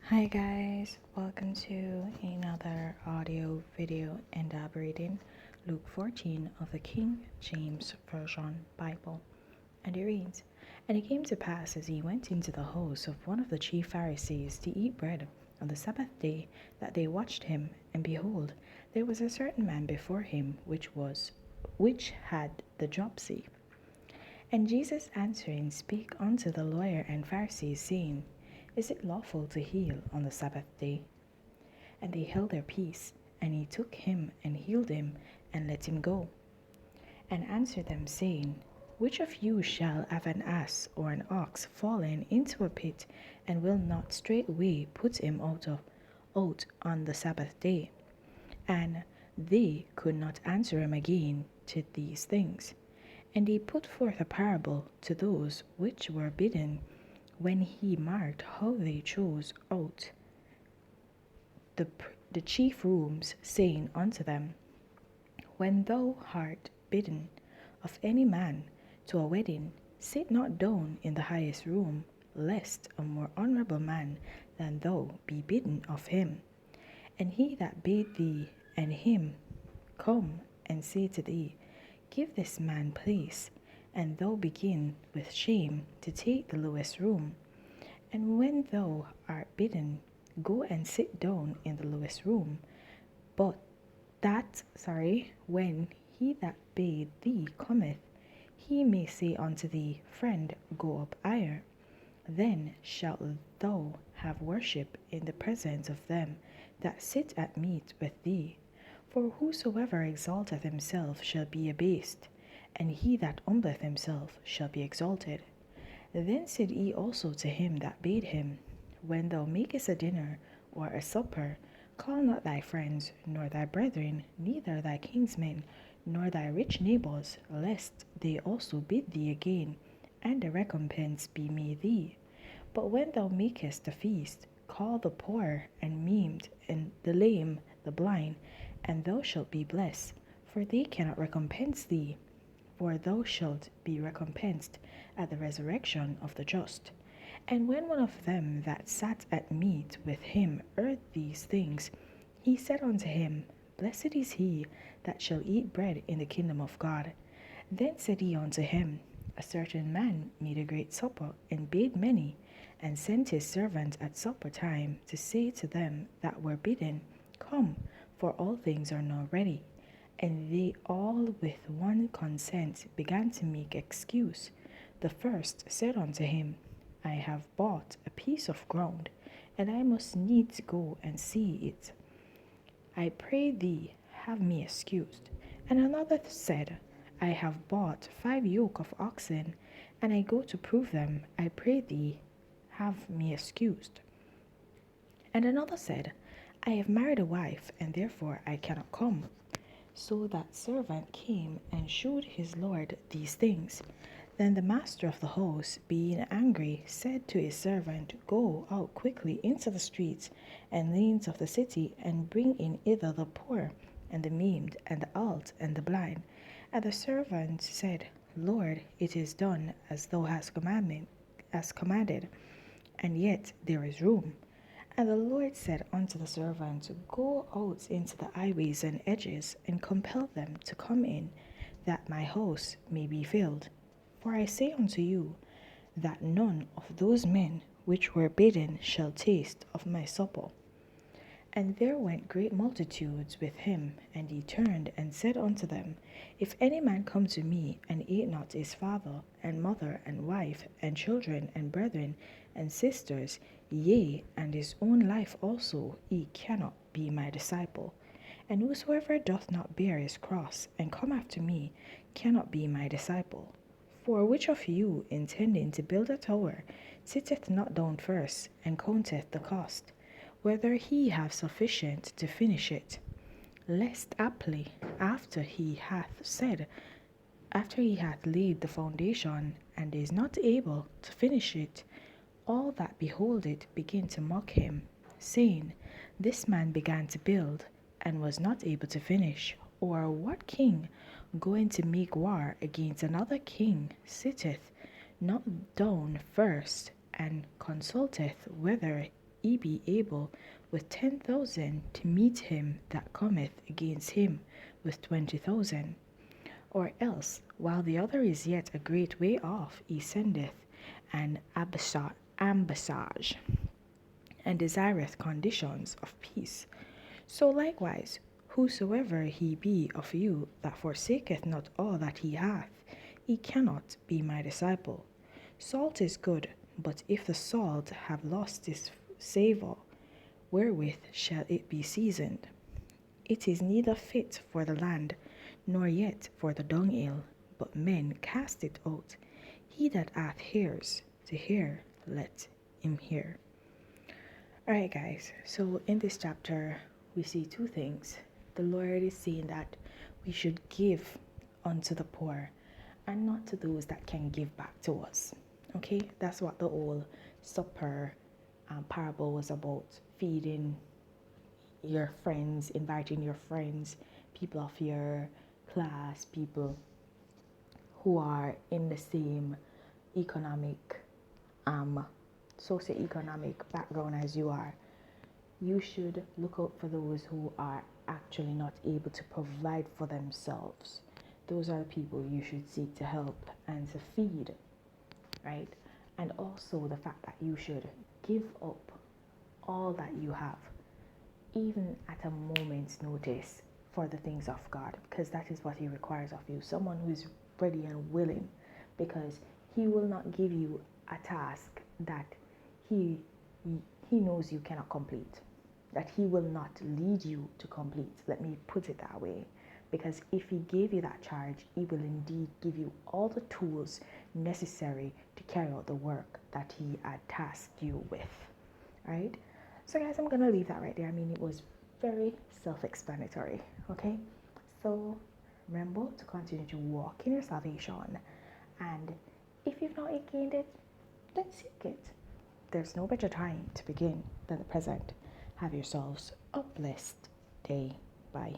Hi guys, welcome to another audio video elaborating Luke 14 of the King James Version Bible. And it reads, And it came to pass as he went into the house of one of the chief Pharisees to eat bread on the Sabbath day, that they watched him, and behold, there was a certain man before him which had the dropsy. And Jesus answering spake unto the lawyer and Pharisees, saying, Is it lawful to heal on the Sabbath day? And they held their peace. And he took him and healed him, and let him go. And answered them, saying, Which of you shall have an ass or an ox fallen into a pit, and will not straightway put him out on the Sabbath day? And they could not answer him again to these things. And he put forth a parable to those which were bidden, when he marked how they chose out the chief rooms, saying unto them, When thou art bidden of any man to a wedding, sit not down in the highest room, lest a more honourable man than thou be bidden of him. And he that bade thee and him come and say to thee, Give this man place, and thou begin with shame to take the lowest room. And when thou art bidden, go and sit down in the lowest room. But when he that bade thee cometh, he may say unto thee, Friend, go up higher. Then shalt thou have worship in the presence of them that sit at meat with thee. For whosoever exalteth himself shall be abased, and he that humbleth himself shall be exalted. Then said he also to him that bade him, When thou makest a dinner or a supper, call not thy friends, nor thy brethren, neither thy kinsmen, nor thy rich neighbors, lest they also bid thee again, and a recompense be made thee. But when thou makest a feast, call the poor and maimed, and the lame, the blind, and thou shalt be blessed, for they cannot recompense thee, for thou shalt be recompensed at the resurrection of the just. And when one of them that sat at meat with him heard these things, he said unto him, Blessed is he that shall eat bread in the kingdom of God. Then said he unto him, A certain man made a great supper, and bade many, and sent his servant at supper time to say to them that were bidden, Come, for all things are now ready. And they all with one consent began to make excuse. The first said unto him, I have bought a piece of ground, and I must needs go and see it. I pray thee, have me excused. And another said, I have bought 5 yoke of oxen, and I go to prove them. I pray thee, have me excused. And another said, I have married a wife, and therefore I cannot come. So that servant came and shewed his lord these things. Then the master of the house, being angry, said to his servant, Go out quickly into the streets and lanes of the city, and bring in hither the poor, and the maimed, and the halt, and the blind. And the servant said, Lord, it is done as thou hast commanded, and yet there is room. And the Lord said unto the servant, Go out into the highways and edges, and compel them to come in, that my house may be filled. For I say unto you, that none of those men which were bidden shall taste of my supper. And there went great multitudes with him, and he turned and said unto them, If any man come to me, and eat not his father, and mother, and wife, and children, and brethren, and sisters, yea, and his own life also, he cannot be my disciple. And whosoever doth not bear his cross, and come after me, cannot be my disciple. For which of you, intending to build a tower, sitteth not down first, and counteth the cost, whether he have sufficient to finish it, lest haply after he hath laid the foundation, and is not able to finish it, all that behold it begin to mock him, saying, This man began to build, and was not able to finish. Or what king, going to make war against another king, sitteth not down first, and consulteth whether he be able with 10,000 to meet him that cometh against him with 20,000? Or else, while the other is yet a great way off, he sendeth an ambassage, and desireth conditions of peace. So likewise, whosoever he be of you that forsaketh not all that he hath, he cannot be my disciple. Salt is good, but if the salt have lost its savour, wherewith shall it be seasoned? It is neither fit for the land, nor yet for the dunghill, but men cast it out. He that hath ears to hear, let him hear. Alright, guys, so in this chapter, we see two things. The Lord is saying that we should give unto the poor and not to those that can give back to us. Okay, that's what the whole supper parable was about. Feeding your friends, inviting your friends, people of your class, people who are in the same economic, socioeconomic background as you are. You should look out for those who are actually not able to provide for themselves. Those are the people you should seek to help and to feed, right? And also the fact that you should give up all that you have, even at a moment's notice, for the things of God, because that is what He requires of you. Someone who is ready and willing, because He will not give you a task that He knows you cannot complete, that He will not lead you to complete. Let me put it that way. Because if He gave you that charge, He will indeed give you all the tools necessary to carry out the work that He had tasked you with. Right? So guys, I'm going to leave that right there. I mean, it was very self-explanatory. Okay? So remember to continue to walk in your salvation. And if you've not yet gained it, then seek it. There's no better time to begin than the present. Have yourselves a blessed day. Bye.